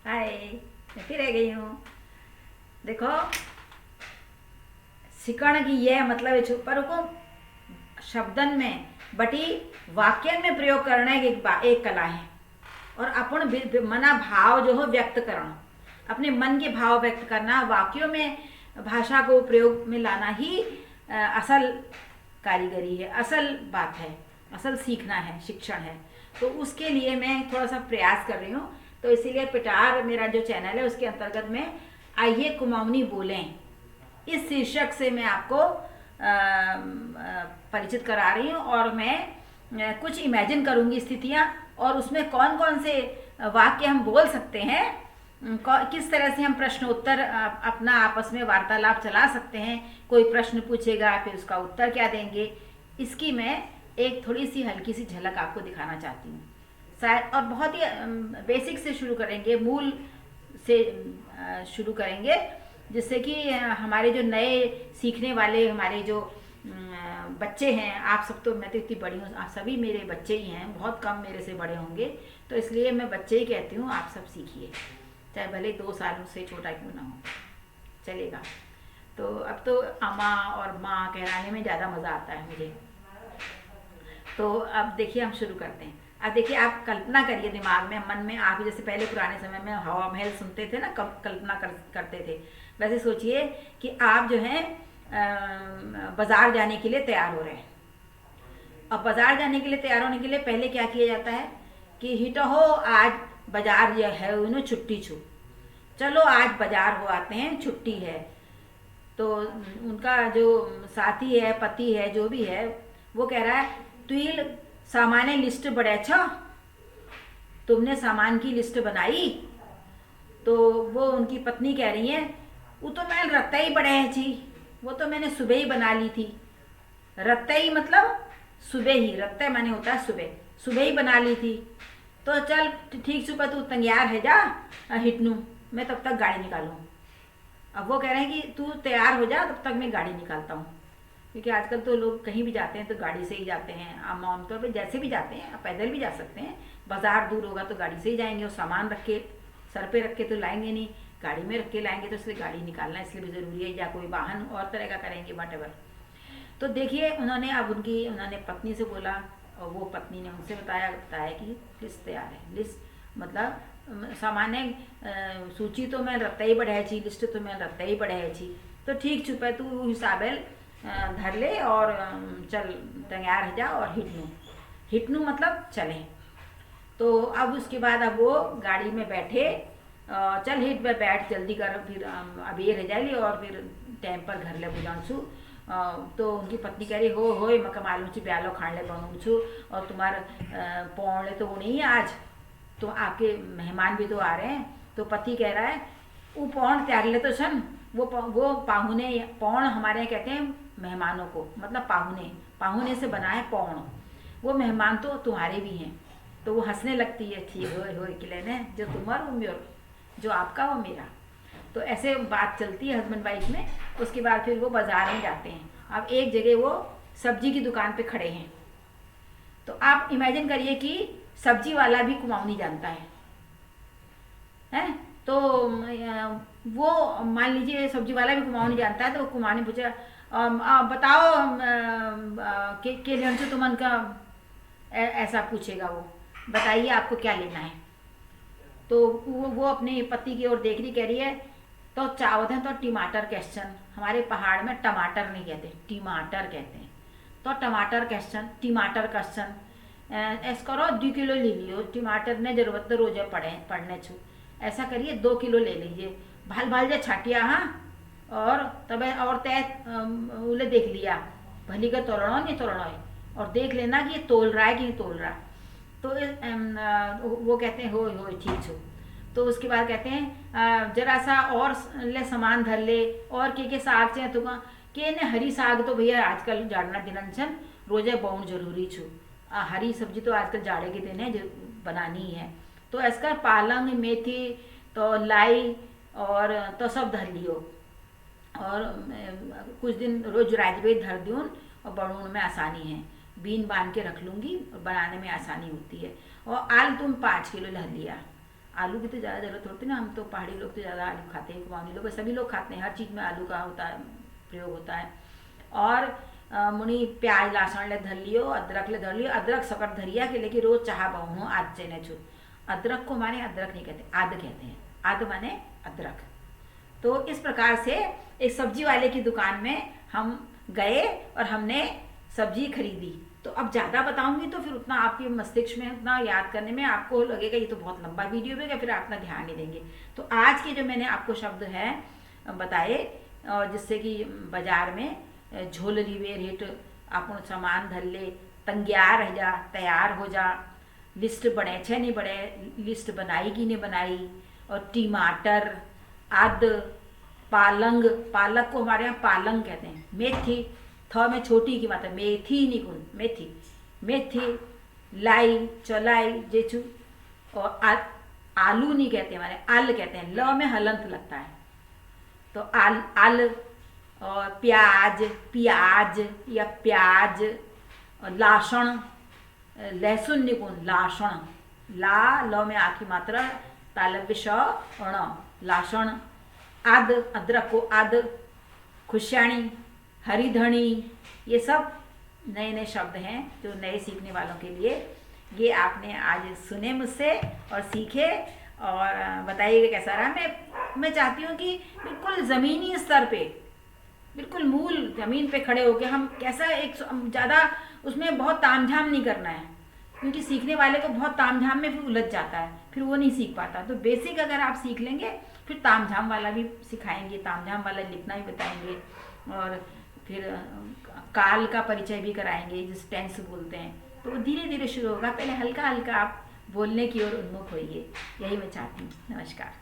हाय, मैं फिर आ गई हूँ। देखो, सिकण की यह मतलब छुपर को शब्दन में बटी वाक्यन में प्रयोग करना एक कला है। और अपन मना भाव जो हो व्यक्त करना, अपने मन के भाव व्यक्त करना, वाक्यों में भाषा को प्रयोग में लाना ही असल कारीगरी है, असल बात है, असल सीखना है, शिक्षण है। तो उसके लिए मैं थोड़ा सा प्रयास कर रही हूँ। तो इसीलिए पिटार मेरा जो चैनल है उसके अंतर्गत में आइए कुमाऊनी बोलें, इस शीर्षक से मैं आपको परिचित करा रही हूँ। और मैं कुछ इमेजिन करूँगी स्थितियाँ, और उसमें कौन कौन से वाक्य हम बोल सकते हैं, किस तरह से हम प्रश्न उत्तर अपना आपस में वार्तालाप चला सकते हैं। कोई प्रश्न पूछेगा, फिर उसका उत्तर क्या देंगे, इसकी मैं एक थोड़ी सी हल्की सी झलक आपको दिखाना चाहती हूँ शायद। और बहुत ही बेसिक से शुरू करेंगे, मूल से शुरू करेंगे, जिससे कि हमारे जो नए सीखने वाले हमारे जो बच्चे हैं, आप सब तो, मैं तो इतनी बड़ी हूँ, आप सभी मेरे बच्चे ही हैं, बहुत कम मेरे से बड़े होंगे, तो इसलिए मैं बच्चे ही कहती हूँ। आप सब सीखिए, चाहे भले 2 साल से छोटा क्यों ना हो, चलेगा। तो अब तो अम्मा और माँ कहलाने में ज़्यादा मज़ा आता है मुझे। तो अब देखिए, हम शुरू करते हैं। अब देखिए, आप कल्पना करिए दिमाग में, मन में, आप जैसे पहले पुराने समय में हवा महल सुनते थे ना, कब कल्पना करते थे, वैसे सोचिए कि आप जो है बाजार जाने के लिए तैयार हो रहे हैं। अब बाजार जाने के लिए तैयार होने के लिए पहले क्या किया जाता है कि हिटो हो, आज बाजार जो है उन्होंने छुट्टी छू, चलो आज बाजार हो आते हैं, छुट्टी है। तो उनका जो साथी है, पति है, जो भी है, वो कह रहा है तुल सामान्य लिस्ट बड़े अच्छा, तुमने सामान की लिस्ट बनाई। तो वो उनकी पत्नी कह रही है, वो तो मैंने रत्ता ही बड़े है छी, वो तो मैंने सुबह ही बना ली थी। रत्ता ही मतलब सुबह ही, रत्ता माने होता है सुबह, सुबह ही बना ली थी। तो चल ठीक, सुबह तू तैयार है जा हिटनू, मैं तब तक गाड़ी निकालूँ। अब वो कह रहे हैं कि तू तैयार हो जा, तब तक मैं गाड़ी निकालता हूँ। क्योंकि आजकल तो लोग कहीं भी जाते हैं तो गाड़ी से ही जाते हैं, आमतौर पर जैसे भी जाते हैं, पैदल भी जा सकते हैं, बाजार दूर होगा तो गाड़ी से ही जाएंगे, और सामान रख के सर पे रख के तो लाएंगे नहीं, गाड़ी में रख के लाएंगे, तो इसलिए गाड़ी निकालना इसलिए भी ज़रूरी है, या कोई वाहन और तरह का करेंगे, वट। तो देखिए, उन्होंने पत्नी से बोला, और वो पत्नी ने उनसे बताया कि लिस्ट तैयार है। लिस्ट मतलब सामान्य सूची तो मैं रत्ता ही बढ़ाई छी, लिस्ट तो मैं रत्ता ही बढ़ाई छी। तो ठीक चुप है, तू हिसाबे धर ले और चल तैयार हो जा और हिटनू मतलब चले। तो अब उसके बाद अब वो गाड़ी में बैठे, चल हिट पे बैठ, जल्दी कर, फिर अबेर हो जाएगी और फिर टाइम पर घर ले बुझाऊँ। तो उनकी पत्नी कह रही, हो मैं मालूम छी ब्यालो खाने बनूँ छू, और तुम्हारे पौने तो वो नहीं है आज, तो आपके मेहमान भी तो आ रहे हैं। तो पति कह रहा है, वो पौन त्याग ले तो सन, वो पाहुने, पौन हमारे यहाँ कहते हैं मेहमानों को, मतलब पाहुने, पाहुने से बना है पौन, वो मेहमान तो तुम्हारे भी हैं। तो वो हंसने लगती है, ठीक हो कि लेने, जो तुम्हारा वो मेरा, जो आपका वो मेरा। तो ऐसे बात चलती है हस्बैंड वाइफ में। उसके बाद फिर वो बाजार में जाते हैं। अब एक जगह वो सब्जी की दुकान पे खड़े हैं। तो आप इमेजिन करिए कि सब्जी वाला भी कुमाऊनी जानता है। तो वो मान लीजिए सब्जी वाला भी कुमाऊनी जानता है, तो वो कुमाऊनी पूछा, बताओ के लिए से तुमन का, ऐसा पूछेगा वो, बताइए आपको क्या लेना है। तो वो अपने पति की ओर देख रही, कह रही है, तो चावल है तो टमाटर क्वेश्चन, हमारे पहाड़ में टमाटर नहीं कहते, टमाटर कहते हैं। तो टमाटर क्वेश्चन, टमाटर क्वेश्चन, ऐसा करो 2 किलो ले लियो टमाटर, ने जरूरत तो रोजे पढ़ने छू, ऐसा करिए 2 किलो ले लीजिए, भाल भाल जा छाटिया। हाँ, और तब और तय उले देख लिया, भली का तोलना नहीं तोलना है, और देख लेना कि ये तोल रहा है कि नहीं तोल रहा। तो वो कहते हैं, हो ठीक छो। तो उसके बाद कहते हैं, जरा सा और ले सामान धर ले, और के साग चाहिए तुम के ने, हरी साग तो भैया आजकल जाड़ना दिनन छन, रोजे बहुत जरूरी छू, हरी सब्जी तो आजकल जाड़े के दिन है जो बनानी ही है। तो इसका पालंग, मेथी, तो लाई, और तो सब धर लियो, और कुछ दिन रोज राजबे धर दून, और बनून में आसानी है, बीन बांध के रख लूँगी और बनाने में आसानी होती है। और आल तुम 5 किलो धर लिया, आलू की तो ज़्यादा ज़रूरत होती है ना, हम तो पहाड़ी लोग तो ज़्यादा आलू खाते हैं, कुमाऊनी लोग सभी लोग खाते हैं, हर चीज़ में आलू का होता है, प्रयोग होता है। और मुनी प्याज लहसुन ले धर लियो, अदरक ले धर लियो, अदरक सकट धरिया के लेके रोज चाह बहु हूँ आज से न छू। अदरक को माने अदरक नहीं कहते, आद कहते हैं, आद माने अदरक। तो इस प्रकार से एक सब्जी वाले की दुकान में हम गए और हमने सब्जी खरीदी। तो अब ज़्यादा बताऊंगी तो फिर उतना आपके मस्तिष्क में उतना याद करने में आपको लगेगा ये तो बहुत लंबा वीडियो होगा, फिर आप इतना ध्यान नहीं देंगे। तो आज के जो मैंने आपको शब्द है बताए, और जिससे कि बाजार में झोल लीवे रेट अपन सामान धर ले, तंग्यार रह जा, तैयार हो जा, लिस्ट बने छे नहीं बने, लिस्ट बनाई कि नहीं बनाई। और टमाटर, आद, पालंग, पालक को हमारे यहाँ पालंग कहते हैं, मेथी, थ में छोटी की बात है, मेथी नहीं कुन, मेथी, मेथी, लाई, चलाई, जेचू। और आलू नहीं कहते हमारे, आल कहते हैं, ल में हलंत लगता है, तो आल आल। और प्याज, प्याज या प्याज, और लाशण, लहसुन निकुन, लाशण, ला ल में आखी मात्रा, तालव्य श अण, लाशण। आद, अदरक को आद, खुशाणी, हरी धनी, ये सब नए नए शब्द हैं जो नए सीखने वालों के लिए। ये आपने आज सुने मुझसे और सीखे, और बताइएगा कैसा रहा। मैं चाहती हूँ कि बिल्कुल ज़मीनी स्तर पे, बिल्कुल मूल ज़मीन पे खड़े होके हम कैसा एक ज़्यादा उसमें बहुत तामझाम नहीं करना है, क्योंकि सीखने वाले को बहुत तामझाम में फिर उलझ जाता है, फिर वो नहीं सीख पाता। तो बेसिक अगर आप सीख लेंगे फिर तामझाम वाला भी सिखाएंगे, तामझाम वाला लिखना भी बताएंगे, और फिर काल का परिचय भी कराएंगे जिस टेंस बोलते हैं। तो धीरे धीरे शुरू होगा, पहले हल्का हल्का आप बोलने की ओर उन्मुख होइए, यही मैं चाहती हूँ। नमस्कार।